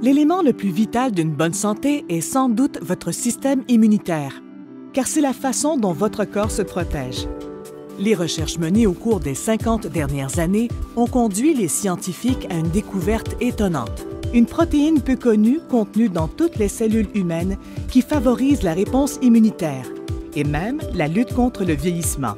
L'élément le plus vital d'une bonne santé est sans doute votre système immunitaire, car c'est la façon dont votre corps se protège. Les recherches menées au cours des 50 dernières années ont conduit les scientifiques à une découverte étonnante. Une protéine peu connue contenue dans toutes les cellules humaines qui favorise la réponse immunitaire et même la lutte contre le vieillissement.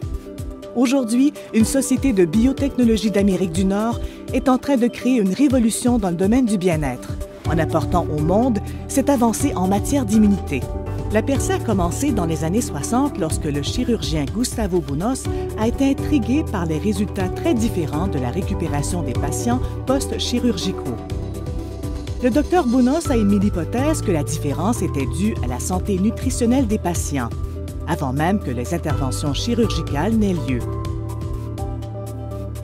Aujourd'hui, une société de biotechnologie d'Amérique du Nord est en train de créer une révolution dans le domaine du bien-être, en apportant au monde cette avancée en matière d'immunité. La percée a commencé dans les années 60 lorsque le chirurgien Gustavo Bunos a été intrigué par les résultats très différents de la récupération des patients post-chirurgicaux. Le Dr Bunos a émis l'hypothèse que la différence était due à la santé nutritionnelle des patients, avant même que les interventions chirurgicales n'aient lieu.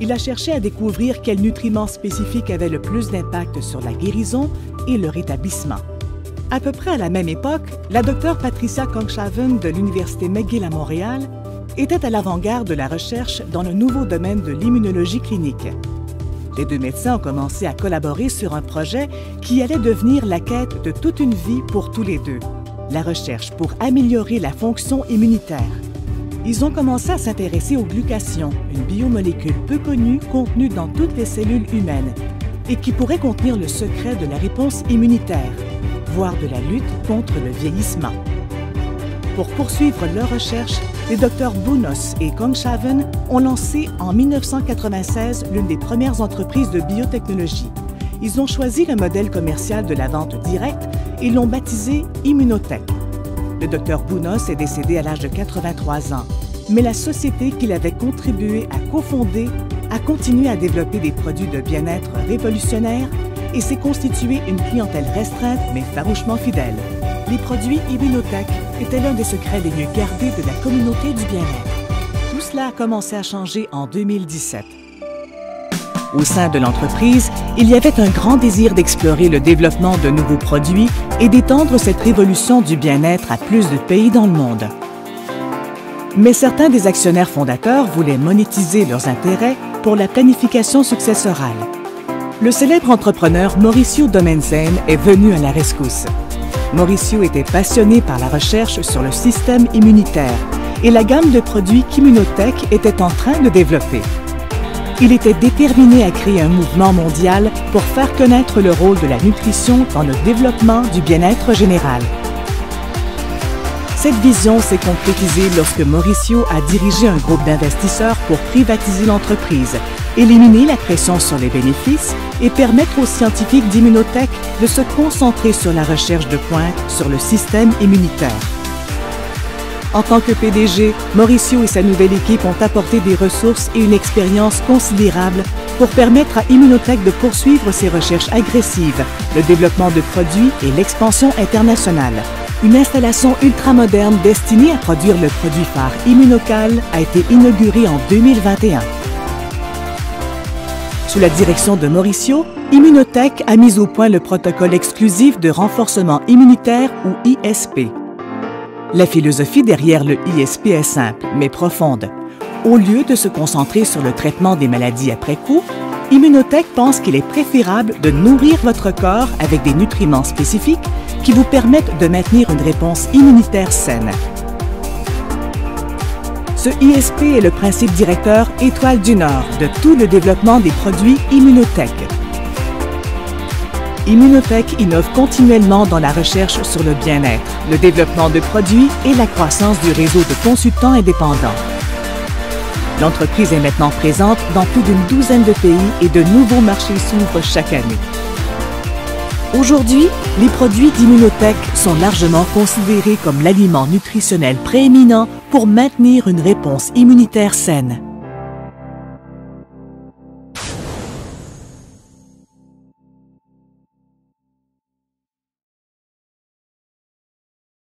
Il a cherché à découvrir quels nutriments spécifiques avaient le plus d'impact sur la guérison et le rétablissement. À peu près à la même époque, la Dr Patricia Kongshaven de l'Université McGill à Montréal était à l'avant-garde de la recherche dans le nouveau domaine de l'immunologie clinique. Les deux médecins ont commencé à collaborer sur un projet qui allait devenir la quête de toute une vie pour tous les deux, la recherche pour améliorer la fonction immunitaire. Ils ont commencé à s'intéresser au glucation, une biomolécule peu connue contenue dans toutes les cellules humaines et qui pourrait contenir le secret de la réponse immunitaire, voire de la lutte contre le vieillissement. Pour poursuivre leurs recherches, les Dr Bunos et Kongshaven ont lancé en 1996 l'une des premières entreprises de biotechnologie. Ils ont choisi le modèle commercial de la vente directe et l'ont baptisé Immunotech. Le Dr Bunos est décédé à l'âge de 83 ans, mais la société qu'il avait contribué à cofonder a continué à développer des produits de bien-être révolutionnaires et s'est constituée une clientèle restreinte mais farouchement fidèle. Les produits Immunotech étaient l'un des secrets les mieux gardés de la communauté du bien-être. Tout cela a commencé à changer en 2017. Au sein de l'entreprise, il y avait un grand désir d'explorer le développement de nouveaux produits et d'étendre cette révolution du bien-être à plus de pays dans le monde. Mais certains des actionnaires fondateurs voulaient monétiser leurs intérêts pour la planification successorale. Le célèbre entrepreneur Mauricio Domenzen est venu à la rescousse. Mauricio était passionné par la recherche sur le système immunitaire et la gamme de produits qu'Immunotech était en train de développer. Il était déterminé à créer un mouvement mondial pour faire connaître le rôle de la nutrition dans le développement du bien-être général. Cette vision s'est concrétisée lorsque Mauricio a dirigé un groupe d'investisseurs pour privatiser l'entreprise, éliminer la pression sur les bénéfices et permettre aux scientifiques d'Immunotech de se concentrer sur la recherche de pointe sur le système immunitaire. En tant que PDG, Mauricio et sa nouvelle équipe ont apporté des ressources et une expérience considérable pour permettre à Immunotech de poursuivre ses recherches agressives, le développement de produits et l'expansion internationale. Une installation ultramoderne destinée à produire le produit phare Immunocal a été inaugurée en 2021. Sous la direction de Mauricio, Immunotech a mis au point le protocole exclusif de renforcement immunitaire ou ISP. La philosophie derrière le ISP est simple, mais profonde. Au lieu de se concentrer sur le traitement des maladies après coup, Immunotech pense qu'il est préférable de nourrir votre corps avec des nutriments spécifiques qui vous permettent de maintenir une réponse immunitaire saine. Ce ISP est le principe directeur étoile du Nord de tout le développement des produits Immunotech. Immunotech innove continuellement dans la recherche sur le bien-être, le développement de produits et la croissance du réseau de consultants indépendants. L'entreprise est maintenant présente dans plus d'une douzaine de pays et de nouveaux marchés s'ouvrent chaque année. Aujourd'hui, les produits d'Immunotech sont largement considérés comme l'aliment nutritionnel prééminent pour maintenir une réponse immunitaire saine.